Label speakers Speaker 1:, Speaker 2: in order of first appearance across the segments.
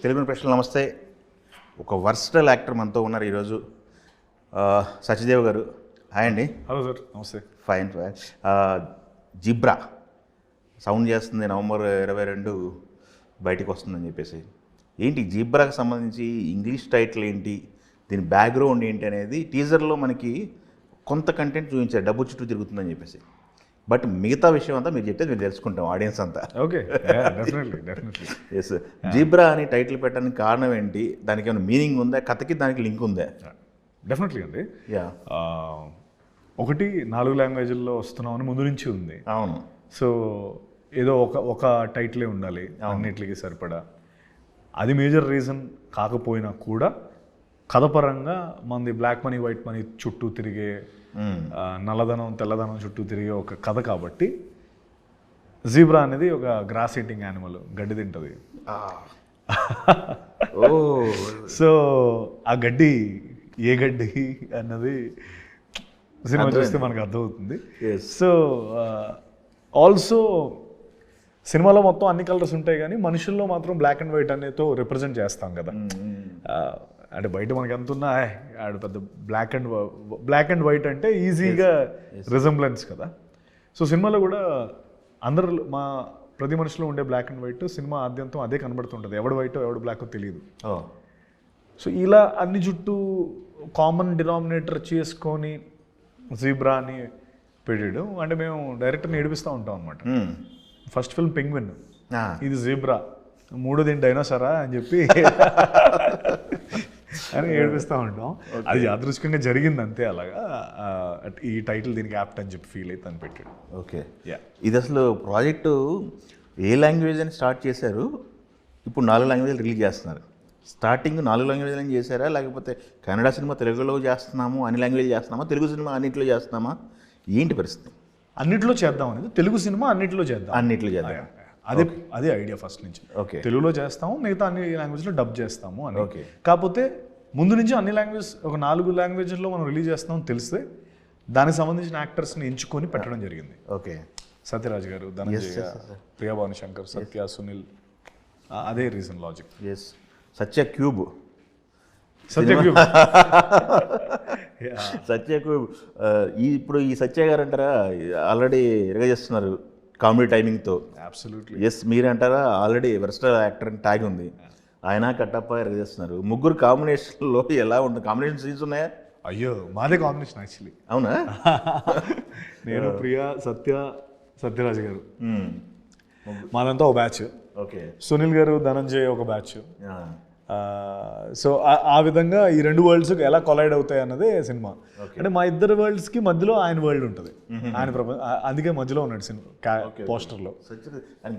Speaker 1: తెలుగు ప్రశ్నలు నమస్తే. ఒక వర్స్టల్ యాక్టర్ మనతో ఉన్నారు ఈరోజు, సత్యదేవ్ గారు. హాయ్ అండి.
Speaker 2: హలో సార్, నమస్తే.
Speaker 1: ఫైన్. జిబ్రా సౌండ్ చేస్తుంది, నవంబర్ 22 బయటకు వస్తుందని చెప్పేసి. ఏంటి జిబ్రాకి సంబంధించి ఇంగ్లీష్ టైటిల్ ఏంటి, దీని బ్యాక్గ్రౌండ్ ఏంటి అనేది టీజర్లో మనకి కొంత కంటెంట్ చూపించారు, డబ్బు చుట్టూ తిరుగుతుందని చెప్పేసి. బట్ మిగతా విషయం అంతా మీరు చెప్తే మేము తెలుసుకుంటాం, ఆడియన్స్ అంతా.
Speaker 2: Okay, definitely.
Speaker 1: ఎస్. జిబ్రా అని టైటిల్ పెట్టడానికి కారణం ఏంటి, దానికి ఏమైనా మీనింగ్ ఉందా, కథకి దానికి లింక్ ఉందా?
Speaker 2: డెఫినెట్లీ అండి.
Speaker 1: యా,
Speaker 2: ఒకటి 4 లాంగ్వేజ్ల్లో వస్తున్నామని ముందు నుంచి ఉంది.
Speaker 1: అవును.
Speaker 2: సో ఏదో ఒక టైటిలే ఉండాలి అన్నిటికి సరిపడా. అది మేజర్ రీజన్ కాకపోయినా కూడా కథపరంగా మనది బ్లాక్ మనీ వైట్ మనీ చుట్టూ తిరిగే, నల్లధనం తెల్లధనం చుట్టూ తిరిగే ఒక కథ కాబట్టి జీబ్రా అనేది ఒక గ్రాస్ ఈటింగ్ యానిమల్, గడ్డి తింటుంది. సో ఆ గడ్డి ఏ గడ్డి అన్నది సినిమా చూస్తే మనకు అర్థమవుతుంది. సో ఆల్సో సినిమాలో మొత్తం అన్ని కలర్స్ ఉంటాయి కానీ మనుషుల్లో మాత్రం బ్లాక్ అండ్ వైట్ అనేతో రిప్రజెంట్ చేస్తాం కదా. అంటే బయట మనకి ఎంత ఉన్నా ఆడ పెద్ద బ్లాక్ అండ్ వైట్ అంటే ఈజీగా రిజంబ్లెన్స్ కదా. సో సినిమాలో కూడా అందరు ప్రతి మనిషిలో ఉండే బ్లాక్ అండ్ వైట్ సినిమా ఆద్యంతం అదే కనబడుతుంటుంది, ఎవడు వైటో ఎవడు బ్లాకో తెలియదు. సో ఇలా అన్ని చుట్టూ కామన్ డినామినేటర్ చేసుకొని జీబ్రా అని పెట్టాడు. అంటే మేము డైరెక్టర్ని ఏడిపిస్తూ ఉంటాం అనమాట. ఫస్ట్ ఫిల్మ్ పెంగ్విన్, ఇది జీబ్రా, మూడోది డైనోసారా అని చెప్పి అని ఏడిపిస్తూ ఉంటాం. అది యాదృచ్ఛికంగా జరిగింది అంతే. అలాగా ఈ టైటిల్ దీనికి యాప్ట్ అని చెప్పి ఫీల్ అయితే అని పెట్టాడు.
Speaker 1: ఓకే. ఇది అసలు ప్రాజెక్టు ఏ లాంగ్వేజ్ అని స్టార్ట్ చేశారు, ఇప్పుడు 4 లాంగ్వేజ్లు రిలీజ్ చేస్తున్నారు. స్టార్టింగ్ 4 లాంగ్వేజ్లు అని చేశారా, లేకపోతే కన్నడ సినిమా తెలుగులో చేస్తున్నాము, అన్ని లాంగ్వేజ్ చేస్తున్నామా, తెలుగు సినిమా అన్నింటిలో చేస్తున్నామా, ఏంటి పరిస్థితి?
Speaker 2: అన్నిట్లో చేద్దాం అనేది, తెలుగు సినిమా అన్నిట్లో చేద్దాం. అదే ఐడియా ఫస్ట్ నుంచి.
Speaker 1: ఓకే,
Speaker 2: తెలుగులో చేస్తాము, మిగతా అన్ని లాంగ్వేజ్లో డబ్ చేస్తాము అని. ఓకే. కాకపోతే ముందు నుంచి అన్ని లాంగ్వేజ్, ఒక 4 లాంగ్వేజ్లో మనం రిలీజ్ చేస్తామని తెలిస్తే దానికి సంబంధించిన యాక్టర్స్ని ఎంచుకొని పెట్టడం జరిగింది.
Speaker 1: ఓకే.
Speaker 2: సత్యరాజ్ గారు, ధనంజయ, ప్రియా భాను శంకర్, సత్య, సునీల్, అదే reason logic.
Speaker 1: Yes. Satya cube ఇప్పుడు ఈ సత్య గారు అంటారా ఆల్రెడీ ఎరగజేస్తున్నారు కామెడీ టైమింగ్తో.
Speaker 2: అబ్సల్యూట్లీ.
Speaker 1: ఎస్. మీరంటారా ఆల్రెడీ వెర్స్టైల్ యాక్టర్ అని ట్యాగ్ ఉంది, ఆయన కట్టప్ప ఎరగజేస్తున్నారు. ముగ్గురు కాంబినేషన్లో ఎలా ఉంటుంది? కాంబినేషన్ సీన్స్ ఉన్నాయా?
Speaker 2: అయ్యో, మాదే కాంబినేషన్ యాక్చువల్లీ.
Speaker 1: అవునా?
Speaker 2: నేను, ప్రియా, సత్యరాజ్ గారు, మాదంతా ఒక బ్యాచ్.
Speaker 1: ఓకే.
Speaker 2: సునీల్ గారు, ధనంజయ్ ఒక బ్యాచ్. సో ఆ విధంగా ఈ 2 వరల్డ్స్ ఎలా కొలైడ్ అవుతాయి అన్నదే సినిమా. అంటే మా ఇద్దరు వరల్డ్స్కి మధ్యలో ఆయన వరల్డ్ ఉంటుంది, ఆయన ప్రపంచం. అందుకే మధ్యలో ఉన్నాడు సినిమా పోస్టర్లో.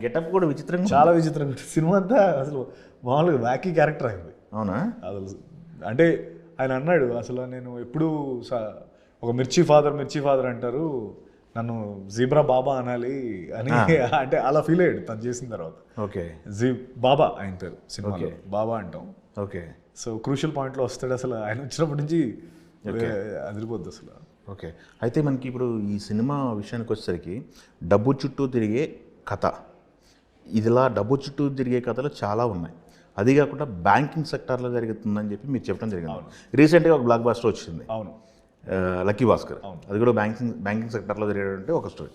Speaker 1: గెటప్ కూడా విచిత్రంగా,
Speaker 2: చాలా విచిత్రంగా ఉంటుంది సినిమా అంతా. అసలు మామూలుగా వ్యాకీ క్యారెక్టర్ అయింది.
Speaker 1: అవునా?
Speaker 2: అసలు అంటే ఆయన అన్నాడు, అసలు నేను ఎప్పుడు ఒక మిర్చి ఫాదర్ అంటారు, నన్ను జీబ్రా బాబా అనాలి అని. అంటే అలా ఫీల్ అయ్యాడు తను చేసిన తర్వాత.
Speaker 1: ఓకే.
Speaker 2: బాబా ఆయన పేరు సినిమాలో, బాబా అంటాం.
Speaker 1: ఓకే.
Speaker 2: సో క్రూషియల్ పాయింట్లో వస్తాడు. అసలు ఆయన వచ్చినప్పటి నుంచి అదిరిపోద్ది అసలు.
Speaker 1: ఓకే. అయితే మనకి ఇప్పుడు ఈ సినిమా విషయానికి వచ్చేసరికి డబ్బు చుట్టూ తిరిగే కథ, ఇదిలా డబ్బు చుట్టూ తిరిగే కథలు చాలా ఉన్నాయి. అది కాకుండా బ్యాంకింగ్ సెక్టార్లో జరుగుతుందని చెప్పి మీరు చెప్పడం జరిగింది. రీసెంట్గా ఒక బ్లాక్ బాస్టర్ వచ్చింది.
Speaker 2: అవును,
Speaker 1: లక్కీ భాస్కర్. అది కూడా బ్యాంకింగ్ సెక్టర్లో జరిగేటంటే ఒక స్టోరీ.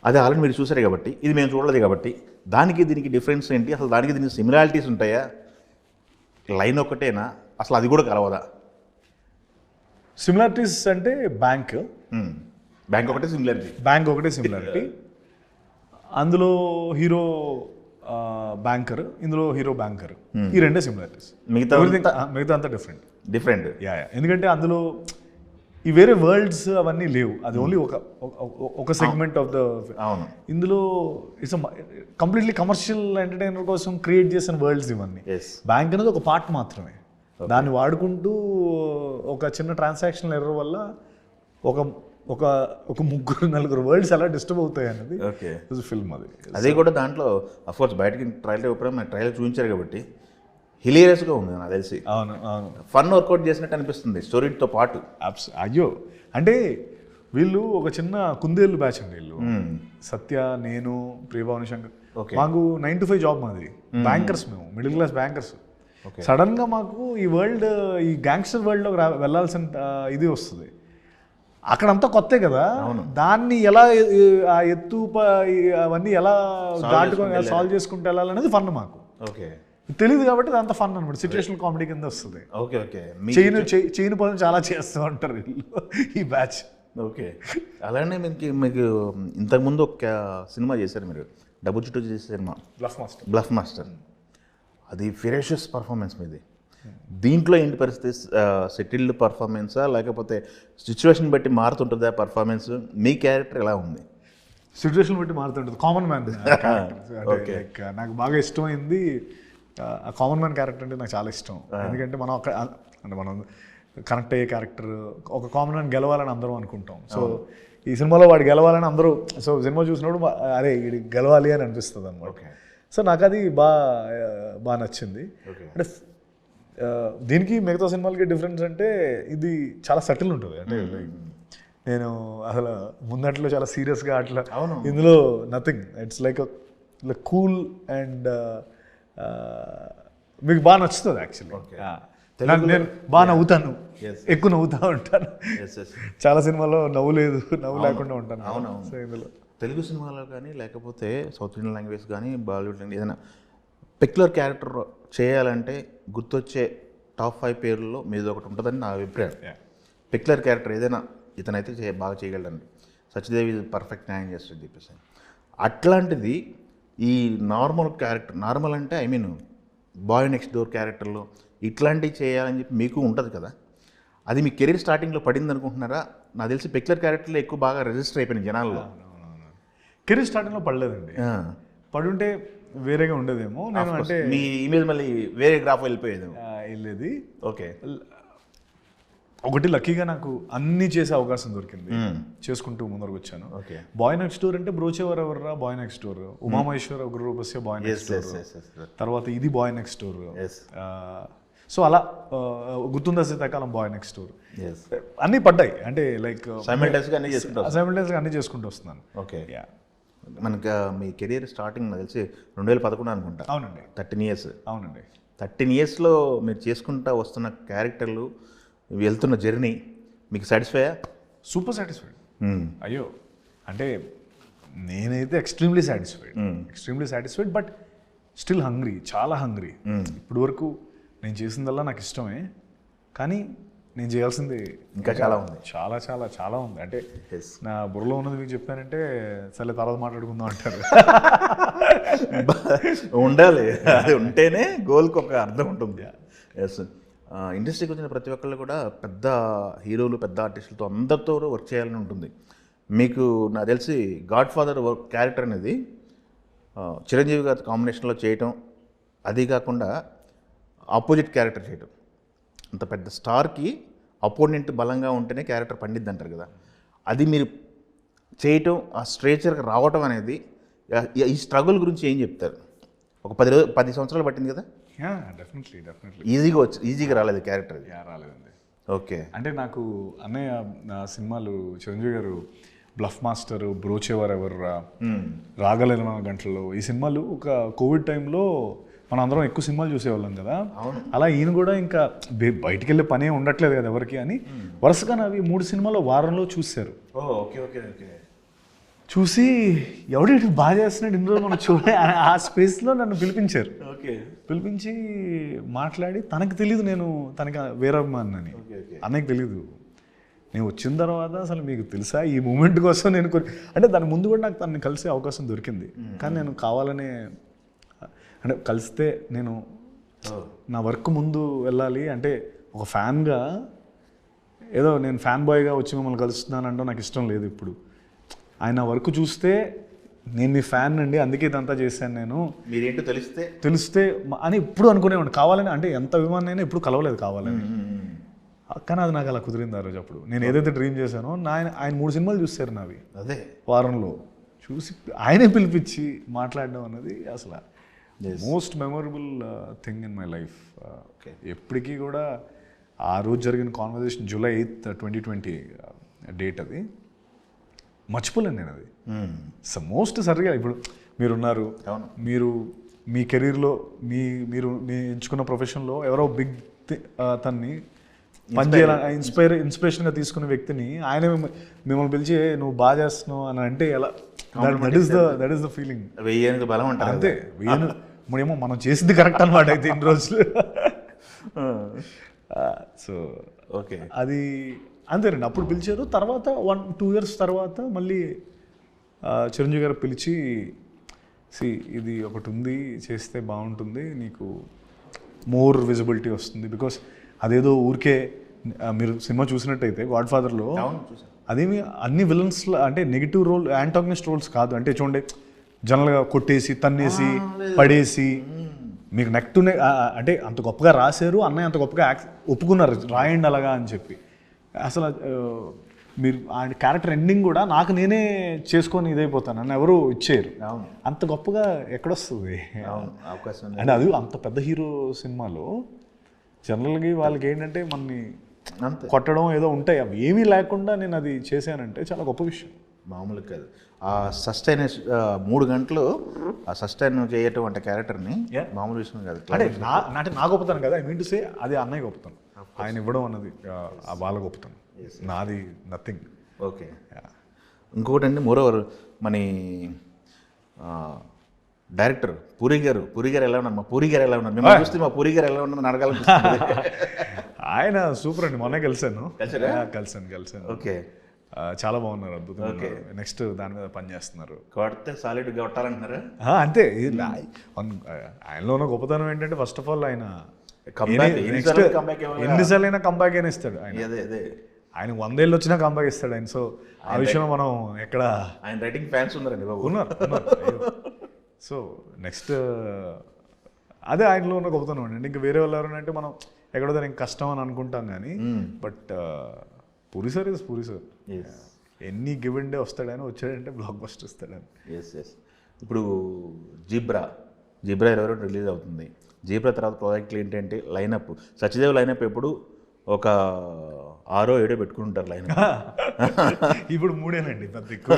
Speaker 1: అది ఆల్రెడీ మీరు చూసారు కాబట్టి, ఇది మేము చూడలేదు కాబట్టి దానికి దీనికి డిఫరెన్స్ ఏంటి, అసలు దానికి దీనికి సిమిలారిటీస్ ఉంటాయా, లైన్ ఒకటేనా, అసలు అది కూడా కలవదా?
Speaker 2: సిమిలారిటీస్ అంటే బ్యాంక్
Speaker 1: ఒకటే
Speaker 2: సిమిలారిటీ. అందులో హీరో బ్యాంకర్, ఇందులో హీరో బ్యాంకర్, ఈ 2 సిమిలారిటీస్. మిగతా అంతా డిఫరెంట్. ఎందుకంటే అందులో ఈ వేరే వరల్డ్స్ అవన్నీ లేవు, అది ఓన్లీ ఒక సెగ్మెంట్ ఆఫ్ ద.
Speaker 1: అవును.
Speaker 2: ఇందులో ఇట్స్ కంప్లీట్లీ కమర్షియల్ ఎంటర్టైనర్ కోసం క్రియేట్ చేసిన వరల్డ్స్ ఇవన్నీ. బ్యాంక్ అనేది ఒక పార్ట్ మాత్రమే. దాన్ని వాడుకుంటూ ఒక చిన్న ట్రాన్సాక్షన్ ఎర్రర్ వల్ల ఒక 3-4 వరల్డ్స్ ఎలా డిస్టర్బ్ అవుతాయి అనేది ఫిల్మ్.
Speaker 1: అది కూడా దాంట్లో అఫ్కోర్స్ బయటకి ట్రైలర్ చూపించారు కాబట్టి హిలేరియస్గా ఉంది నాకు తెలిసి.
Speaker 2: అవును,
Speaker 1: ఫన్ వర్కౌట్ చేసినట్టు అనిపిస్తుంది స్టోరీతో పాటు.
Speaker 2: అయ్యో, అంటే వీళ్ళు ఒక చిన్న కుందేళ్ళు బ్యాచ్ అండి వీళ్ళు. సత్య, నేను, ప్రియా భాను శంకర్, మాకు 9 to 5 జాబ్ మాది, బ్యాంకర్స్ మేము, మిడిల్ క్లాస్ బ్యాంకర్స్.
Speaker 1: Okay.
Speaker 2: సడన్గా మాకు ఈ వరల్డ్, ఈ గ్యాంగ్స్టర్ వరల్డ్లోకి వెళ్ళాల్సిన ఇది వస్తుంది. అక్కడంతా కొత్తే కదా, దాన్ని ఎలా ఆ ఎత్తు అవన్నీ ఎలా దాటుకొని సాల్వ్ చేసుకుంటూ వెళ్ళాలనేది ఫన్ మాకు.
Speaker 1: ఓకే,
Speaker 2: తెలియదు కాబట్టి అంత ఫన్ అనమాట, సిచ్యువేషనల్ కామెడీ కింద వస్తుంది.
Speaker 1: Okay okay.
Speaker 2: చైన్ పనులు చాలా చేస్తూ ఉంటారు ఈ బ్యాచ్.
Speaker 1: ఓకే, అలానే మీకు ఇంతకుముందు ఒక సినిమా చేశారు మీరు, డబ్బు చుట్టూ చేసే సినిమా బ్లఫ్ మాస్టర్. అది ఫిరేషియస్ పర్ఫార్మెన్స్ మీది. దీంట్లో ఏంటి పరిస్థితి, సెటిల్డ్ పర్ఫార్మెన్సా లేకపోతే సిచ్యువేషన్ బట్టి మారుతుంటుందా పర్ఫార్మెన్స్? మీ క్యారెక్టర్ ఎలా ఉంది?
Speaker 2: సిచ్యువేషన్ బట్టి మారుతుంటుంది. కామన్ మ్యాన్ నాకు బాగా ఇష్టమైంది. ఆ కామన్ మ్యాన్ క్యారెక్టర్ అంటే నాకు చాలా ఇష్టం. ఎందుకంటే మనం అంటే మనం కనెక్ట్ అయ్యే క్యారెక్టర్, ఒక కామన్ మ్యాన్ గెలవాలని అందరం అనుకుంటాం. సో ఈ సినిమాలో వాడు గెలవాలని అందరూ, సో సినిమా చూసినప్పుడు అరే ఇది గెలవాలి అని అనిపిస్తుంది అనమాట. సో నాకు అది బాగా నచ్చింది. అంటే దీనికి మిగతా సినిమాలకి డిఫరెన్స్ అంటే ఇది చాలా సటిల్ ఉంటుంది. అంటే నేను అసలు ముందట్లో చాలా సీరియస్గా అట్లా, ఇందులో nothing, it's like cool and మీకు బాగా నచ్చుతుంది యాక్చువల్లీ. నేను బాగా నవ్వుతాను, ఎక్కువ నవ్వుతూ ఉంటాను. చాలా సినిమాలో నవ్వు లేకుండా ఉంటాను. సో ఇందులో
Speaker 1: తెలుగు సినిమాలో కానీ లేకపోతే సౌత్ ఇండియన్ లాంగ్వేజ్ కానీ బాలీవుడ్ లాంగ్వేజ్ ఏదైనా పెక్యులర్ క్యారెక్టర్ చేయాలంటే గుర్తొచ్చే టాప్ 5 పేర్లలో మీది ఒకటి ఉంటుందని నా అభిప్రాయం. పెక్యులర్ క్యారెక్టర్ ఏదైనా ఇతనైతే బాగా చేయగలడండి, సత్యదేవి పర్ఫెక్ట్ న్యాయం చేస్తుంది చెప్పేసి. అట్లాంటిది ఈ నార్మల్ క్యారెక్టర్, నార్మల్ అంటే I mean boy next door క్యారెక్టర్లో ఇట్లాంటివి చేయాలని చెప్పి మీకు ఉంటుంది కదా, అది మీ కెరీర్ స్టార్టింగ్లో పడింది అనుకుంటున్నారా? నాకు తెలిసి పెక్యులర్ క్యారెక్టర్లో ఎక్కువ బాగా రిజిస్టర్ అయిపోయినాయి జనాల్లో.
Speaker 2: కెరీర్ స్టార్టింగ్లో పడలేదండి. పడుంటే వేరేగా ఉండేదేమో. నేను అంటే
Speaker 1: మీ ఇమేజ్ మళ్ళీ వేరే గ్రాఫ్ వెళ్ళిపోయేది.
Speaker 2: వెళ్ళేది.
Speaker 1: ఓకే,
Speaker 2: ఒకటి లక్కీగా నాకు అన్నీ చేసే అవకాశం దొరికింది, చేసుకుంటూ ముందరకు వచ్చాను. బాయ్ నెక్స్ట్ డోర్ అంటే Brochevarevarura boy next door, Umamaheswara Ugraroopasya boy next door, తర్వాత ఇది బాయ్ నెక్స్ట్ డోర్. సో అలా గుర్తుందా శీతాకాలం బాయ్ నెక్స్ట్ డోర్, అన్నీ పడ్డాయి. అంటే లైక్ సైమల్టేనియస్గా అన్నీ చేసుకుంటూ వస్తున్నాను.
Speaker 1: ఓకే, మనకి మీ కెరీర్ స్టార్టింగ్ నాకు తెలిసి 2011 అనుకుంటా.
Speaker 2: అవునండి,
Speaker 1: 13 years.
Speaker 2: అవునండి,
Speaker 1: 13 yearsలో మీరు చేసుకుంటా వస్తున్న క్యారెక్టర్లు, వెళ్తున్న జర్నీ మీకు సాటిస్ఫైయా?
Speaker 2: Super satisfied. అయ్యో అంటే నేనైతే extremely satisfied, but still hungry, చాలా హంగ్రీ. ఇప్పటి వరకు నేను చేసిందల్లా నాకు ఇష్టమే, కానీ నేను చేయాల్సింది
Speaker 1: ఇంకా చాలా ఉంది,
Speaker 2: చాలా చాలా చాలా ఉంది. అంటే నా బుర్రలో ఉన్నది మీకు చెప్పానంటే సరే తర్వాత మాట్లాడుకుందాం అంటారు.
Speaker 1: ఉండాలి, అది ఉంటేనే గోల్కి ఒక అర్థం ఉంటుంది. ఎస్, ఇండస్ట్రీకి వచ్చిన ప్రతి ఒక్కళ్ళు కూడా పెద్ద హీరోలు, పెద్ద ఆర్టిస్టులతో అందరితో వర్క్ చేయాలని ఉంటుంది. మీకు నాకు తెలిసి గాడ్ ఫాదర్ క్యారెక్టర్ అనేది చిరంజీవి గారి కాంబినేషన్లో చేయటం, అది కాకుండా ఆపోజిట్ క్యారెక్టర్ చేయటం, అంత పెద్ద స్టార్కి అపోనెంట్ బలంగా ఉంటేనే క్యారెక్టర్ పండిద్ది అంటారు కదా, అది మీరు చేయటం, ఆ స్ట్రేచర్కి రావటం అనేది, ఈ స్ట్రగుల్ గురించి ఏం చెప్తారు? ఒక 10 సంవత్సరాలు పట్టింది కదా?
Speaker 2: డెఫినెట్లీ
Speaker 1: ఈజీగా రాలేదు క్యారెక్టర్?
Speaker 2: రాలేదండి.
Speaker 1: ఓకే,
Speaker 2: అంటే నాకు అన్నయ్య సినిమాలు, చిరంజీవి గారు బ్లఫ్ మాస్టర్, బ్రోచేవర్ ఎవర్రా, రాగలేన గంటల్లో, ఈ సినిమాలు ఒక కోవిడ్ టైంలో మనం అందరం ఎక్కువ సినిమాలు చూసేవాళ్ళం కదా. అలా ఈయన కూడా ఇంకా బయటికి వెళ్ళే పనే ఉండట్లేదు కదా ఎవరికి అని, వరుసగా అవి 3 సినిమాలు వారంలో చూశారు.
Speaker 1: ఓకే ఓకే ఓకే,
Speaker 2: చూసి ఎవడేంటి బాగా చేస్తున్నాడు ఇన్ని రోజులు మనం చూడే, ఆ స్పేస్లో నన్ను పిలిపించారు. పిలిపించి మాట్లాడి, తనకు తెలీదు నేను తనకి వేరే అభిమాని, అన్నయ్యకి తెలీదు. నేను వచ్చిన తర్వాత అసలు మీకు తెలుసా ఈ మూమెంట్ కోసం నేను అంటే దాని ముందు కూడా నాకు తనని కలిసే అవకాశం దొరికింది, కానీ నేను కావాలనే, అంటే కలిస్తే నేను నా వర్క్ ముందు వెళ్ళాలి అంటే ఒక ఫ్యాన్గా, ఏదో నేను ఫ్యాన్ బాయ్గా వచ్చి మిమ్మల్ని కలుస్తున్నానంటే నాకు ఇష్టం లేదు. ఇప్పుడు ఆయన వర్క్ చూస్తే నేను మీ ఫ్యాన్ అండి, అందుకే ఇదంతా చేశాను నేను,
Speaker 1: మీరేంటో
Speaker 2: తెలిస్తే అని ఇప్పుడు అనుకునేవాడిని. కావాలని అంటే ఎంత అభిమానం అయినా ఇప్పుడు కలవలేదు కావాలని, కానీ అది నాకు అలా కుదిరింది ఆ రోజు. అప్పుడు నేను ఏదైతే డ్రీమ్ చేశానో ఆయన 3 సినిమాలు చూస్తారు నావి
Speaker 1: అదే వారంలో,
Speaker 2: చూసి ఆయనే పిలిపించి మాట్లాడడం అన్నది అసలు most memorable thing in my life. ఎప్పటికీ కూడా ఆ రోజు జరిగిన కాన్వర్జేషన్ July 8th, 2020 డేట్, అది మర్చిపోలేను నేను. అది మోస్ట్ సరిగా ఇప్పుడు మీరున్నారు.
Speaker 1: అవును.
Speaker 2: మీరు మీ కెరీర్లో మీరు ఎంచుకున్న ప్రొఫెషన్లో ఎవరో బిగ్ తన్ని పనిచేయాలని ఇన్స్పిరేషన్గా తీసుకున్న వ్యక్తిని ఆయన మిమ్మల్ని పిలిచి నువ్వు బాగా చేస్తున్నావు అని అంటే ఎలా, దట్ ఈస్ ద ఫీలింగ్.
Speaker 1: వెయ్యేనికి బలం అంటారు
Speaker 2: అంతే, ఏమో మనం చేసింది కరెక్ట్ అనమాట అయితే ఇన్ని రోజులు. సో
Speaker 1: ఓకే,
Speaker 2: అది అంతేనండి. అప్పుడు పిలిచారు. తర్వాత 1-2 years తర్వాత మళ్ళీ చిరంజీవి గారు పిలిచి, ఇది ఒకటి ఉంది, చేస్తే బాగుంటుంది, నీకు మోర్ విజిబిలిటీ వస్తుంది. బికాస్ అదేదో ఊరికే మీరు సినిమా చూసినట్టయితే గాడ్ ఫాదర్లో అదేమి అన్ని విలన్స్ అంటే నెగిటివ్ రోల్, యాంటాగనిస్ట్ రోల్స్ కాదు. అంటే చూడండి, జనరల్గా కొట్టేసి తన్నేసి పడేసి మీకు నెక్ టు నెక్ అంటే అంత గొప్పగా రాశారు. అన్నయ్య అంత గొప్పగా ఒప్పుకున్నారు రాయండి అలాగా అని చెప్పి. అసలు మీరు ఆ క్యారెక్టర్ ఎండింగ్ కూడా నాకు నేనే చేసుకొని ఇదైపోతాను అని ఎవరు ఇచ్చేయరు. అంత గొప్పగా ఎక్కడొస్తుంది
Speaker 1: అవకాశం.
Speaker 2: అంటే అది అంత పెద్ద హీరో సినిమాలో జనరల్గా వాళ్ళకి ఏంటంటే మనని కొట్టడం ఏదో ఉంటాయి, అవి ఏమీ లేకుండా నేను అది చేశానంటే చాలా గొప్ప విషయం.
Speaker 1: మామూలు కాదు. ఆ సస్టైన్ 3 గంటలు ఆ సస్టైన్ చేయటం అంటే క్యారెక్టర్ని మామూలు విషయం కాదు.
Speaker 2: అంటే నా గొప్పతనం కదా, ఐ మీన్ టు సే అది అన్నయ్య గొప్పతనం. ఆయన ఇవ్వడం అన్నది వాళ్ళ గొప్పతనం, నాది నథింగ్.
Speaker 1: ఓకే. ఇంకొకటి అండి, మోరోవర్ మన డైరెక్టర్ పూరి గారు ఎలా ఉన్నారు? మా పూరి గారు ఎలా ఉన్నారు? మేము చూస్తే మా పూరి గారు ఎలా ఉన్నారని అడగాలనిపిస్తుంది.
Speaker 2: ఆయన సూపర్ అండి, మొన్న కలిసాను.
Speaker 1: ఓకే,
Speaker 2: చాలా బాగున్నారు, అద్భుతంగా. నెక్స్ట్ దాని మీద పని చేస్తున్నారు.
Speaker 1: కొడితే సాలిడ్గా కొట్టాలంటున్నారా?
Speaker 2: అంతే. ఆయనలో ఉన్న గొప్పతనం ఏంటంటే ఫస్ట్ ఆఫ్ ఆల్ ఆయన ఎన్నిసార్లైనా కంబ్యాక్ అయినా ఇస్తాడు. ఆయన 100 ఏళ్ళు వచ్చినా కంబ్యాక్ ఇస్తాడు ఆయన. సో ఆ విషయంలో మనం ఎక్కడ
Speaker 1: ఆయన రైటింగ్ ఫ్యాన్స్ ఉన్నారండి బాబు.
Speaker 2: ఉన్నారు. సో నెక్స్ట్ అదే ఆయనలో ఉన్న గొప్పతనం అండి. ఇంకా వేరే వాళ్ళు ఎవరంటే మనం ఎక్కడో దానికి కష్టం అని అనుకుంటాం కానీ, but puri sir is puri sir. ఎన్ని గివెన్ డే వస్తాడని, వచ్చాడంటే బ్లాక్ బస్టర్ ఇస్తాడని.
Speaker 1: ఇప్పుడు జీబ్రా 22 రిలీజ్ అవుతుంది. జీబ్రా తర్వాత ప్రాజెక్టులు ఏంటంటే లైనప్, సత్యదేవ్ లైనప్ ఎప్పుడు ఒక 6-7 పెట్టుకుంటారు లైనప్.
Speaker 2: ఇప్పుడు 3 పెద్ద ఎక్కువ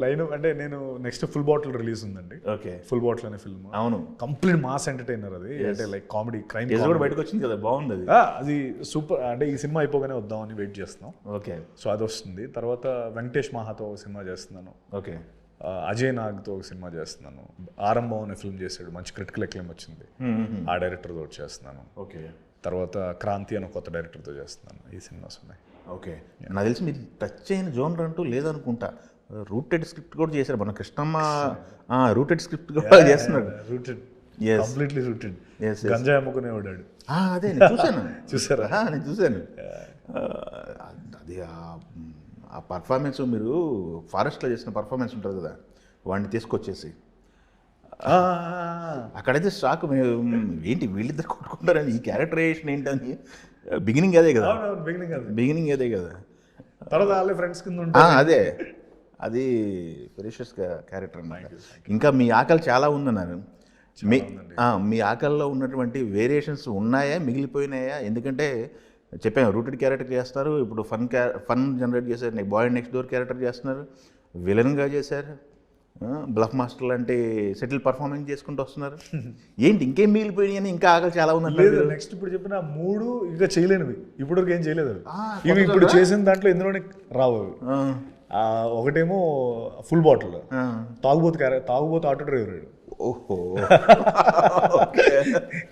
Speaker 2: లైనప్. అంటే నేను నెక్స్ట్ ఫుల్ బాటిల్ రిలీజ్ ఉందండి.
Speaker 1: ఓకే,
Speaker 2: ఫుల్ బాటిల్ అనే ఫిల్మ్.
Speaker 1: అవును,
Speaker 2: కంప్లీట్ మాస్ ఎంటర్టైనర్ అది. అంటే లైక్ కామెడీ క్రైమ్
Speaker 1: కూడా బయటకు వచ్చింది కదా, బాగుంది అది.
Speaker 2: అది సూపర్. అంటే ఈ సినిమా అయిపోగానే వద్దామని వెయిట్ చేస్తున్నాం.
Speaker 1: ఓకే,
Speaker 2: సో అది వస్తుంది. తర్వాత వెంకటేష్ మహాతో ఒక సినిమా చేస్తున్నాను.
Speaker 1: ఓకే,
Speaker 2: అజయ్ నాగ్తో ఒక సినిమా చేస్తున్నాను. ఆరంభం అనే ఫిల్మ్ చేశాడు, మంచి క్రిటికల్ అక్లెయిమ్ వచ్చింది. ఆ డైరెక్టర్తో చేస్తున్నాను.
Speaker 1: ఓకే,
Speaker 2: తర్వాత క్రాంతి అనే కొత్త డైరెక్టర్తో చేస్తున్నాను. ఈ సినిమాస్ ఉన్నాయి.
Speaker 1: ఓకే, నాకు తెలిసి మీరు టచ్ అయిన జోనర్ అంటూ లేదనుకుంటా. రూటెడ్ స్క్రిప్ట్ కూడా చేశారు మన కృష్ణమ్మ. రూటెడ్ స్క్రిప్ట్ కూడా చేస్తున్నాడు.
Speaker 2: Completely rooted. గంజాయి అమ్ముకునేవాడు.
Speaker 1: అదే నేను చూశాను.
Speaker 2: చూసారా?
Speaker 1: నేను చూశాను. అది ఆ పర్ఫార్మెన్స్, మీరు ఫారెస్ట్లో చేసిన పర్ఫార్మెన్స్ ఉంటుంది కదా, వాడిని తీసుకొచ్చేసి అక్కడైతే షాక్. ఏంటి వీళ్ళిద్దరు కొట్టుకుంటారని, ఈ క్యారెక్టరైజేషన్ ఏంటని. బిగినింగ్ అదే కదా.
Speaker 2: తర్వాత వాళ్ళే ఫ్రెండ్స్ కింద.
Speaker 1: అదే, అది ఫెరిషియస్ క్యారెక్టర్ అన్నమాట. ఇంకా మీ ఆకలి చాలా ఉందన్నారు. మీ ఆకలిలో ఉన్నటువంటి వేరియేషన్స్ ఉన్నాయా, మిగిలిపోయినాయా? ఎందుకంటే చెప్పాను, రూటెడ్ క్యారెక్టర్ చేస్తారు, ఇప్పుడు ఫన్ జనరేట్ చేశారు, బాయ్ నెక్స్ట్ డోర్ క్యారెక్టర్ చేస్తున్నారు, విలన్గా చేశారు, బ్లఫ్ మాస్టర్ లాంటి సెటిల్ పర్ఫార్మెన్స్ చేసుకుంటూ వస్తున్నారు. ఏంటి ఇంకేం మిగిలిపోయినాయి అని ఇంకా ఆకలి చాలా ఉందంటే?
Speaker 2: నెక్స్ట్ ఇప్పుడు చెప్పిన 3 ఇంకా చేయలేనివి, ఇప్పటివరకు ఏం చేయలేదు. ఇవి ఇప్పుడు చేసిన దాంట్లో ఎందులోనే రావు. ఒకటేమో ఫుల్ బాటిల్, తాగుబోతు ఆటో డ్రైవర్.
Speaker 1: ఓహో,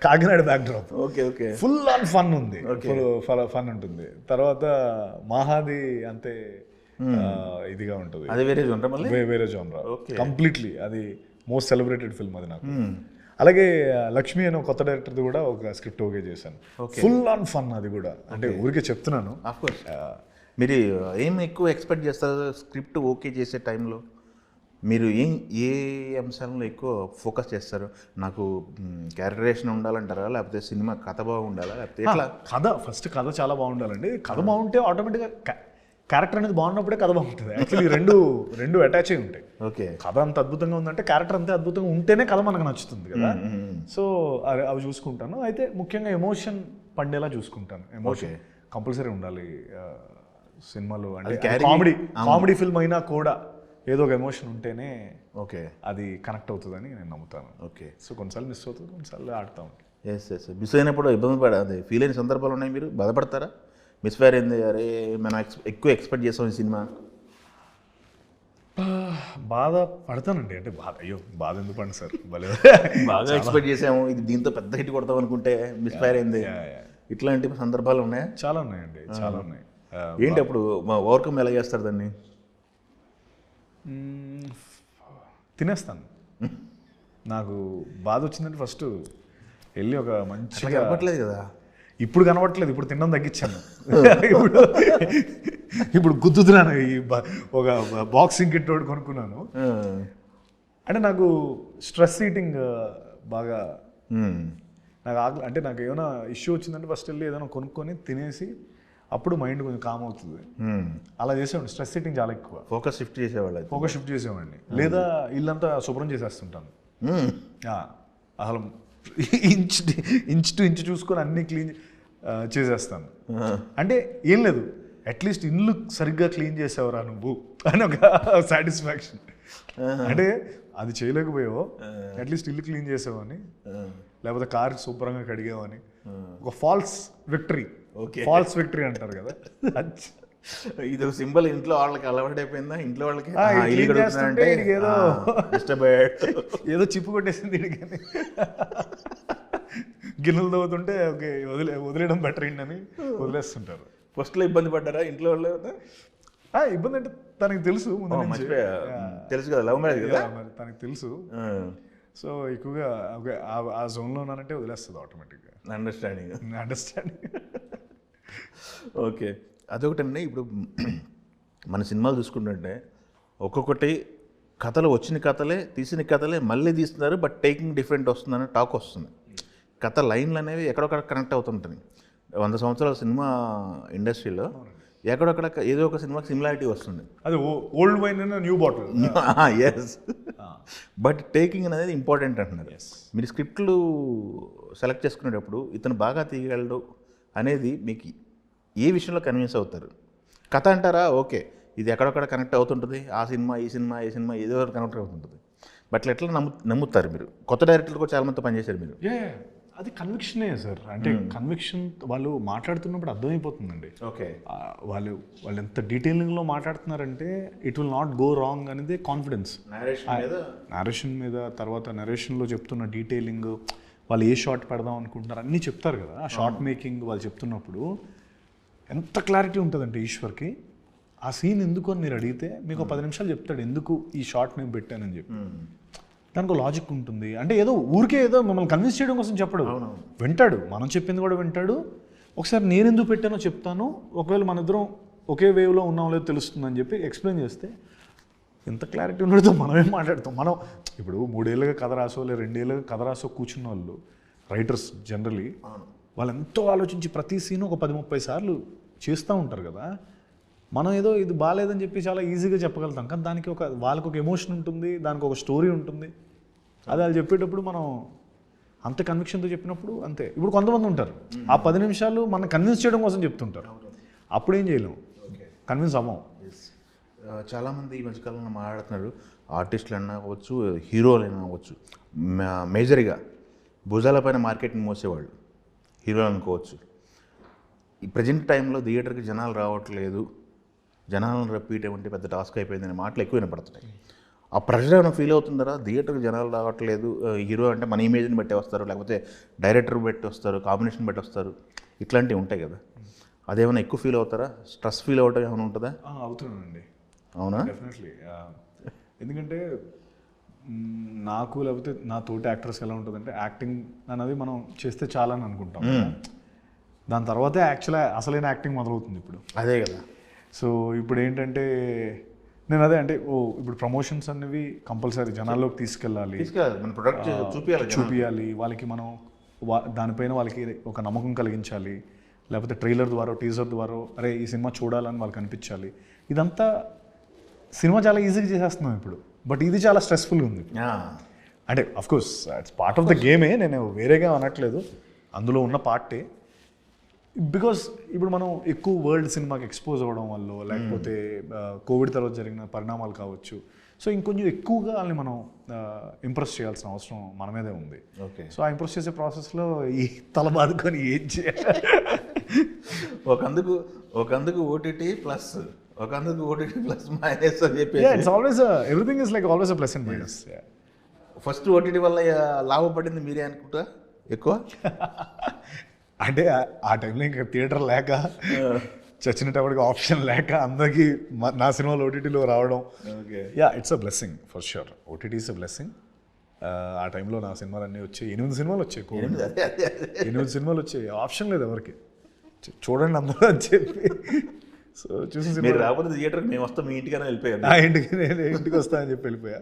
Speaker 2: Kakinada back drop.
Speaker 1: Okay, okay,
Speaker 2: full on fun ఉంది, ఫన్ ఉంటుంది. తర్వాత మహాది అంతే ఇదిగా ఉంటుంది.
Speaker 1: అది
Speaker 2: వేరే జోనరా కంప్లీట్లీ. అది మోస్ట్ సెలబ్రేటెడ్ ఫిల్మ్ అది నాకు. అలాగే లక్ష్మి అనే కొత్త డైరెక్టర్ది కూడా ఒక స్క్రిప్ట్ ఓకే చేశాను. ఫుల్ ఆన్ ఫన్ అది కూడా. అంటే ఊరికే చెప్తున్నాను.
Speaker 1: మీరు ఏం ఎక్కువ ఎక్స్పెక్ట్ చేస్తారు స్క్రిప్ట్ ఓకే చేసే టైంలో? మీరు ఏ అంశాలను ఎక్కువ ఫోకస్ చేస్తారు? నాకు క్యారెక్టరేషన్ ఉండాలంటారా, లేకపోతే సినిమా కథ బాగుండాలా, లేకపోతే ఎట్లా?
Speaker 2: ఫస్ట్ కథ చాలా బాగుండాలండి. కథ బాగుంటే ఆటోమేటిక్గా క్యారెక్టర్ అనేది బాగున్నప్పుడే కథ బాగుంటుంది. యాక్చువల్లీ రెండు అటాచ్ అయి ఉంటాయి.
Speaker 1: ఓకే,
Speaker 2: కథ అంత అద్భుతంగా ఉందంటే క్యారెక్టర్ అంతే అద్భుతంగా ఉంటేనే కథ మనకు నచ్చుతుంది కదా. సో అవి చూసుకుంటాను. అయితే ముఖ్యంగా ఎమోషన్ పండేలా చూసుకుంటాను. ఎమోషన్ కంపల్సరీ ఉండాలి సినిమాలో. అంటే కామెడీ ఫిల్మ్ అయినా కూడా ఏదో ఒక ఎమోషన్ ఉంటేనే
Speaker 1: ఓకే
Speaker 2: అది కనెక్ట్ అవుతుందని నేను నమ్ముతాను.
Speaker 1: ఓకే.
Speaker 2: సో కొన్నిసార్లు మిస్ అవుతుంది, కొన్నిసార్లు ఆడుతూ ఉంటాను.
Speaker 1: ఎస్ మిస్ అయినప్పుడు ఇబ్బంది అదే ఫీల్ అయిన సందర్భాలు ఉన్నాయి, మీరు బాధపడతారా? మిస్ ఫైర్ అయింది, అరే మనం ఎక్కువ ఎక్స్పెక్ట్ చేస్తాం ఈ సినిమా.
Speaker 2: బాధ పడతానండి, అంటే బాధ ఎందుకు పడి సార్, భలే
Speaker 1: బాగా ఎక్స్పెక్ట్ చేసాము ఇది దీంతో పెద్ద హిట్ కొడతాం అనుకుంటే మిస్ ఫైర్ అయింది, ఇట్లాంటి సందర్భాలు ఉన్నాయా?
Speaker 2: చాలా ఉన్నాయండి, చాలా ఉన్నాయి.
Speaker 1: ఏంటి అప్పుడు ఓవర్కమ్ ఎలా చేస్తారు దాన్ని?
Speaker 2: తినేస్తాను. నాకు బాధ వచ్చిందంటే ఫస్ట్ వెళ్ళి ఒక మంచిగా
Speaker 1: కనపట్లేదు కదా,
Speaker 2: ఇప్పుడు కనబడట్లేదు, ఇప్పుడు తినడం తగ్గించాను. ఇప్పుడు గుద్దుతున్నాను, ఒక బాక్సింగ్ కిట్ ఒకటి కొనుక్కున్నాను. అంటే నాకు స్ట్రెస్ ఈటింగ్ బాగా, నాకు ఆకలి అంటే నాకు ఏమైనా ఇష్యూ వచ్చిందంటే ఫస్ట్ వెళ్ళి ఏదైనా కొనుక్కొని తినేసి అప్పుడు మైండ్ కొంచెం కామ్ అవుతుంది. అలా చేసేవాడిని, స్ట్రెస్ ఈటింగ్ చాలా ఎక్కువ.
Speaker 1: ఫోకస్ షిఫ్ట్ చేసేవాడిని.
Speaker 2: లేదా ఇల్లంతా శుభ్రం చేసేస్తుంటాను. అసలు ఇంచ్ టు ఇంచ్ చూసుకొని అన్ని క్లీన్ చేసేస్తాను. అంటే ఏం లేదు, అట్లీస్ట్ ఇల్లు సరిగ్గా క్లీన్ చేసావురా నువ్వు అని ఒక సాటిస్ఫాక్షన్. అంటే అది చేయలేకపోయావో అట్లీస్ట్ ఇల్లు క్లీన్ చేసావని, లేకపోతే కార్ శుభ్రంగా కడిగావని, ఒక ఫాల్స్ విక్టరీ అంటారు కదా.
Speaker 1: ఇది ఒక సింబల్. ఇంట్లో వాళ్ళకి అలవాటు అయిపోయిందా? ఇంట్లో వాళ్ళకి
Speaker 2: ఏదో చిప్పు కొట్టేసింది ఇడికని, గిన్నెలు తవ్వుతుంటే ఓకే వదిలేయడం బెటర్ అని వదిలేస్తుంటారు.
Speaker 1: ఫస్ట్లో ఇబ్బంది పడ్డారా ఇంట్లో వాళ్ళు?
Speaker 2: ఇబ్బంది అంటే తనకి తెలుసు,
Speaker 1: తెలుసు కదా, లవ్ మ్యారేజ్ కదా,
Speaker 2: తనకి తెలుసు. సో ఎక్కువగా ఆ జోన్లో ఉన్నానంటే వదిలేస్తుంది ఆటోమేటిక్గా. అండర్స్టాండింగ్.
Speaker 1: ఓకే, అదొకటండి. ఇప్పుడు మన సినిమాలు చూసుకుంటుంటే ఒక్కొక్కటి కథలు వచ్చిన కథలే తీసిన కథలే మళ్ళీ తీస్తున్నారు, బట్ టేకింగ్ డిఫరెంట్ వస్తుందని టాక్ వస్తుంది. కథ లైన్లు అనేవి ఎక్కడొక్కడ కనెక్ట్ అవుతుంటాయి. 100 సంవత్సరాల సినిమా ఇండస్ట్రీలో ఎక్కడొక్కడ ఏదో ఒక సినిమాకి సిమిలారిటీ వస్తుంది.
Speaker 2: అది old wine new bottle.
Speaker 1: Yes, but taking అనేది ఇంపార్టెంట్ అంటున్నారు. మీరు స్క్రిప్ట్లు సెలెక్ట్ చేసుకునేటప్పుడు ఇతను బాగా తీయగలడు అనేది మీకు ఏ విషయంలో కన్విన్స్ అవుతారు? కథ అంటారా, ఓకే ఇది ఎక్కడొక్కడ కనెక్ట్ అవుతుంటుంది, ఆ సినిమా ఈ సినిమా ఏదో కనెక్ట్ అవుతుంటుంది, బట్ ఎట్లా నమ్ముతారు మీరు? కొత్త డైరెక్టర్లు కూడా చాలా మంది పనిచేశారు మీరు.
Speaker 2: అది కన్విక్షనే సార్. అంటే కన్విక్షన్ వాళ్ళు మాట్లాడుతున్నప్పుడు అర్థమైపోతుందండి.
Speaker 1: ఓకే,
Speaker 2: వాళ్ళు ఎంత డీటెయిలింగ్లో మాట్లాడుతున్నారంటే it will not go wrong అనేది కాన్ఫిడెన్స్. నరేషన్ మీద తర్వాత నరేషన్లో చెప్తున్న డీటెయిలింగ్, వాళ్ళు ఏ షాట్ పెడదాం అనుకుంటున్నారు అన్నీ చెప్తారు కదా. ఆ షార్ట్ మేకింగ్ వాళ్ళు చెప్తున్నప్పుడు ఎంత క్లారిటీ ఉంటుందంటే ఈశ్వర్కి, ఆ సీన్ ఎందుకు అని మీరు అడిగితే మీకు 10 నిమిషాలు చెప్తాడు ఎందుకు ఈ షార్ట్ నేను పెట్టానని చెప్పి. దానికి లాజిక్ ఉంటుంది. అంటే ఏదో ఊరికే ఏదో మిమ్మల్ని కన్విన్స్ చేయడం కోసం చెప్పడు, వింటాడు, మనం చెప్పింది కూడా వింటాడు. ఒకసారి నేను ఎందుకు పెట్టానో చెప్తాను, ఒకవేళ మన ఇద్దరం ఒకే వేవ్లో ఉన్నాం లేదో తెలుస్తుందని చెప్పి ఎక్స్ప్లెయిన్ చేస్తే ఎంత క్లారిటీ ఉండడంతో మనమేం మాట్లాడతాం. మనం ఇప్పుడు 3 ఏళ్ళుగా కథ రాసో లేదా 2 ఏళ్ళుగా కథ రాసో కూర్చున్న వాళ్ళు రైటర్స్ జనరలీ వాళ్ళు ఎంతో ఆలోచించి ప్రతి సీన్ ఒక 10-30 సార్లు చేస్తూ ఉంటారు కదా. మనం ఏదో ఇది బాగాలేదని చెప్పి చాలా ఈజీగా చెప్పగలుగుతాం, కానీ దానికి వాళ్ళకి ఒక ఎమోషన్ ఉంటుంది, దానికి ఒక స్టోరీ ఉంటుంది. అది వాళ్ళు చెప్పేటప్పుడు మనం అంత కన్విక్షన్తో చెప్పినప్పుడు అంతే. ఇప్పుడు కొంతమంది ఉంటారు ఆ 10 నిమిషాలు మనం కన్విన్స్ చేయడం కోసం చెప్తుంటారు, అప్పుడు ఏం చేయలేము, కన్విన్స్ అవ్వం.
Speaker 1: చాలామంది ఈ మధ్యకాలంలో మాట్లాడుతున్నారు, ఆర్టిస్టులు అయినా అవ్వచ్చు, హీరోలు అయినా అవ్వచ్చు, మేజర్గా భుజాలపైన మార్కెట్ని మోసేవాళ్ళు హీరోలు అనుకోవచ్చు. ఈ ప్రజెంట్ టైంలో థియేటర్కి జనాలు రావట్లేదు, జనాలను రప్పియటం పెద్ద టాస్క్ అయిపోయిందనే మాటలు ఎక్కువ వినపడుతున్నాయి. ఆ ప్రెషర్ ఏమైనా ఫీల్ అవుతుందరా? థియేటర్కి జనాలు రావట్లేదు, హీరో అంటే మన ఇమేజ్ని బట్టి వస్తారు, లేకపోతే డైరెక్టర్ బట్టి వస్తారు, కాంబినేషన్ బట్టి వస్తారు, ఇట్లాంటివి ఉంటాయి కదా, అదేమైనా ఎక్కువ ఫీల్ అవుతారా? స్ట్రెస్ ఫీల్ అవ్వటం ఏమైనా ఉంటుందా?
Speaker 2: అవుతున్నానండి.
Speaker 1: అవునా?
Speaker 2: డెఫినెట్లీ. ఎందుకంటే నాకు లేకపోతే నా తోటి యాక్టర్స్ ఎలా ఉంటుందంటే యాక్టింగ్ అన్నది మనం చేస్తే చాలా అని అనుకుంటాం, దాని తర్వాతే అసలైన యాక్టింగ్ మొదలవుతుంది ఇప్పుడు.
Speaker 1: అదే కదా.
Speaker 2: సో ఇప్పుడు ఏంటంటే నేను అదే అంటే ఇప్పుడు ప్రమోషన్స్ అనేవి కంపల్సరీ జనాల్లోకి తీసుకెళ్ళాలి,
Speaker 1: మన ప్రొడక్ట్
Speaker 2: చూపించాలి, వాళ్ళకి మనం దానిపైన వాళ్ళకి ఒక నమ్మకం కలిగించాలి, లేకపోతే ట్రైలర్ ద్వారా టీజర్ ద్వారా అరే ఈ సినిమా చూడాలని వాళ్ళకి అనిపించాలి. ఇదంతా సినిమా చాలా ఈజీగా చేసేస్తున్నాం ఇప్పుడు, బట్ ఇది చాలా స్ట్రెస్ఫుల్గా ఉంది. అంటే of course it's part of the గేమే, నేను వేరేగా అనట్లేదు, అందులో ఉన్న పార్టే. బికాస్ ఇప్పుడు మనం ఎక్కువ వరల్డ్ సినిమాకి ఎక్స్పోజ్ అవ్వడం వల్ల లేకపోతే కోవిడ్ తర్వాత జరిగిన పరిణామాలు కావచ్చు, సో ఇంకొంచెం ఎక్కువగా వాళ్ళని మనం ఇంప్రెస్ చేయాల్సిన అవసరం మన మీదే ఉంది.
Speaker 1: ఓకే.
Speaker 2: సో ఆ ఇంప్రెస్ చేసే ప్రాసెస్లో ఈ తల బాదుకొని ఏం చేయాలి,
Speaker 1: ఒకందుకు ఓటీటీ ప్లస్ మైనస్ అని చెప్పి
Speaker 2: it's always everything is like always plus and minus.
Speaker 1: First OTT వల్ల లాభపడింది మీరే అనుకుంటా ఎక్కువ.
Speaker 2: అంటే ఆ టైంలో ఇంకా థియేటర్ లేక చచ్చినప్పటికి ఆప్షన్ లేక అందరికీ నా సినిమాలు ఓటీటీలో రావడం, it's a blessing for sure. OTT is a blessing. ఆ టైంలో నా సినిమాలు అన్నీ వచ్చాయి, 8 సినిమాలు వచ్చాయి, 8 సినిమాలు వచ్చాయి, ఆప్షన్ లేదు ఎవరికి, చూడండి అందరూ అని చెప్పి. సో చూసి
Speaker 1: మీరు రాకపోతే థియేటర్కి మేము వస్తాం, మీ ఇంటికైనా వెళ్ళిపోయాను,
Speaker 2: ఇంటికి వస్తానని చెప్పి వెళ్ళిపోయా.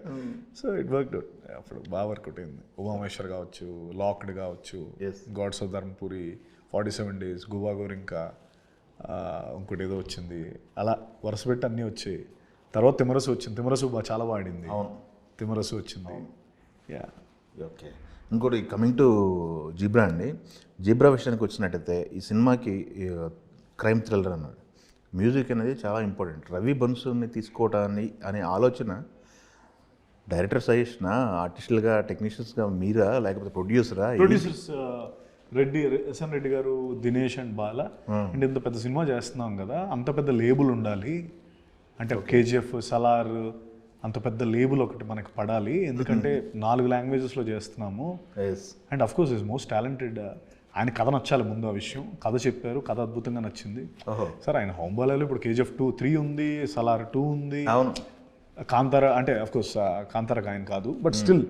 Speaker 2: సో ఇట్ వర్క్డ్ అవుట్, అప్పుడు బాగా వర్కౌట్ అయింది. ఉమామేశ్వర్ కావచ్చు, లాక్డ్ కావచ్చు, gods of Dharmapuri, 47 days, Guvva Gorinka, ఇంకోటి ఏదో వచ్చింది, అలా వరుస పెట్టి అన్నీ వచ్చాయి. తర్వాత తిమ్మరసు వచ్చింది, తిమ్మరసు చాలా బాడింది, తిమ్మరసు వచ్చింది.
Speaker 1: ఓకే. ఇంకోటి కమింగ్ టు జిబ్రా అండి, జిబ్రా విషయానికి వచ్చినట్టయితే ఈ సినిమాకి క్రైమ్ థ్రిల్లర్ అన్నాడు, మ్యూజిక్ అనేది చాలా ఇంపార్టెంట్. రవి బన్సుని తీసుకోవటాన్ని అనే ఆలోచన డైరెక్టర్ సజెషనా, ఆర్టిస్టులుగా, టెక్నీషియన్స్గా మీరా, లేకపోతే ప్రొడ్యూసరా?
Speaker 2: ప్రొడ్యూసర్స్ రెడ్డి, ఎస్ఎన్ రెడ్డి గారు, దినేష్ అండ్ బాలా. అంటే ఇంత పెద్ద సినిమా చేస్తున్నాం కదా, అంత పెద్ద లేబుల్ ఉండాలి అంటే కేజీఎఫ్, సలార్, అంత పెద్ద లేబుల్ ఒకటి మనకి పడాలి, ఎందుకంటే 4 లాంగ్వేజెస్లో చేస్తున్నాము. And of course is most talented. ఆయన కథ నచ్చాలి ముందు, ఆ విషయం కథ చెప్పారు, కథ అద్భుతంగా నచ్చింది. సార్ ఆయన హోంబాలాలో ఇప్పుడు కేజీఎఫ్ 2, 3 ఉంది, సలార్ 2 ఉంది, కాంతార అంటే అఫ్కోర్స్ కాంతారకు ఆయన కాదు, బట్ స్టిల్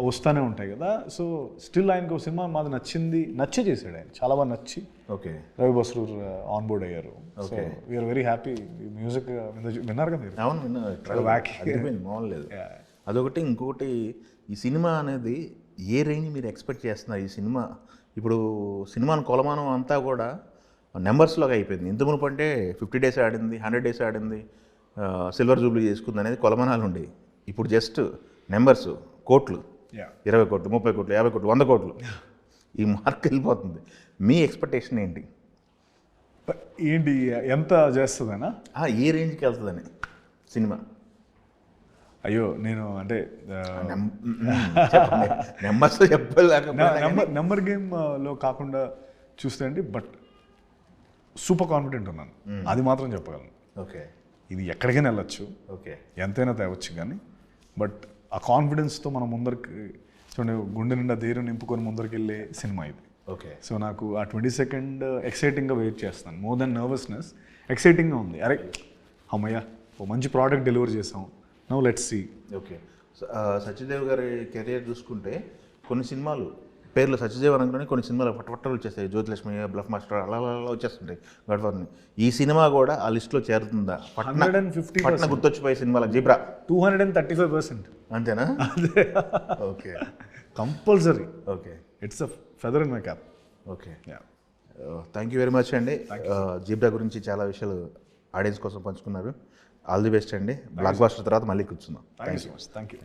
Speaker 2: వస్తూనే ఉంటాయి కదా. సో స్టిల్ ఆయనకు ఒక సినిమా మాది నచ్చే చేశాడు ఆయన, చాలా బాగా నచ్చి.
Speaker 1: ఓకే.
Speaker 2: రవి బస్రూర్ ఆన్ బోర్డ్ అయ్యారు. So we are very happy. Music విన్నారు కదా మీరు?
Speaker 1: అవును, మామూలు. అదొకటి. ఇంకొకటి, ఈ సినిమా అనేది ఏ రేంజ్ మీరు ఎక్స్పెక్ట్ చేస్తున్నారు? ఈ సినిమా ఇప్పుడు సినిమాను కొలమానం అంతా కూడా నెంబర్స్లోకి అయిపోయింది. ఇంత మునుపు అంటే 50 days ఆడింది, 100 days ఆడింది, సిల్వర్ జూబ్లీ చేసుకుంది అనేది కొలమానాలు ఉండేవి. ఇప్పుడు జస్ట్ నెంబర్స్, కోట్లు, 20 కోట్లు, 30 కోట్లు, 50 కోట్లు, 100 కోట్లు, ఈ మార్క్ వెళ్ళిపోతుంది. మీ ఎక్స్పెక్టేషన్ ఏంటి?
Speaker 2: ఎంత చేస్తుందనా,
Speaker 1: ఏ రేంజ్కి వెళ్తుందని సినిమా?
Speaker 2: అయ్యో నేను అంటే
Speaker 1: నెంబర్స్
Speaker 2: నెంబర్ గేమ్లో కాకుండా చూస్తే అండి, బట్ సూపర్ కాన్ఫిడెంట్ ఉన్నాను, అది మాత్రం చెప్పగలను.
Speaker 1: ఓకే.
Speaker 2: ఇది ఎక్కడికైనా వెళ్ళొచ్చు,
Speaker 1: ఓకే,
Speaker 2: ఎంతైనా తేవచ్చు, కానీ బట్ ఆ కాన్ఫిడెన్స్తో మనం ముందరికి చూడండి, గుండె నిండా ధైర్యం నింపుకొని ముందరికి వెళ్ళే సినిమా ఇది.
Speaker 1: ఓకే.
Speaker 2: సో నాకు ఆ 22nd ఎక్సైటింగ్గా వెయిట్ చేస్తాను, మోర్ దెన్ నర్వస్నెస్, ఎక్సైటింగ్గా ఉంది. అరే అమ్మయ్య, ఓ మంచి ప్రోడక్ట్ డెలివరీ చేసాం, now let's see.
Speaker 1: Okay. Satyadev గారి కెరియర్ చూసుకుంటే కొన్ని సినిమాలు పేర్లు సత్యదేవ్ అనగానే కొన్ని సినిమాలు పట్టలు వచ్చేస్తాయి, జ్యోతిలక్ష్మి, బ్లఫ్ మాస్టర్, అలా వచ్చేస్తుంటాయి, గడ్ఫార్ని. ఈ సినిమా కూడా ఆ లిస్ట్లో చేరుతుందా?
Speaker 2: 150%
Speaker 1: గుర్తొచ్చిపోయే సినిమాలు జిబ్రా
Speaker 2: 235%.
Speaker 1: అంతేనా?
Speaker 2: అదే.
Speaker 1: Okay,
Speaker 2: compulsory.
Speaker 1: Okay,
Speaker 2: it's a feather in my cap.
Speaker 1: Okay. Thank you very much అండి. జిబ్రా గురించి చాలా విషయాలు ఆడియన్స్ కోసం పంచుకున్నారు. ఆల్ ది బెస్ట్ అండి. బ్లాక్ బాస్టర్ తర్వాత మళ్ళీ కూర్చుందాం.
Speaker 2: Thank you so much. Thank you.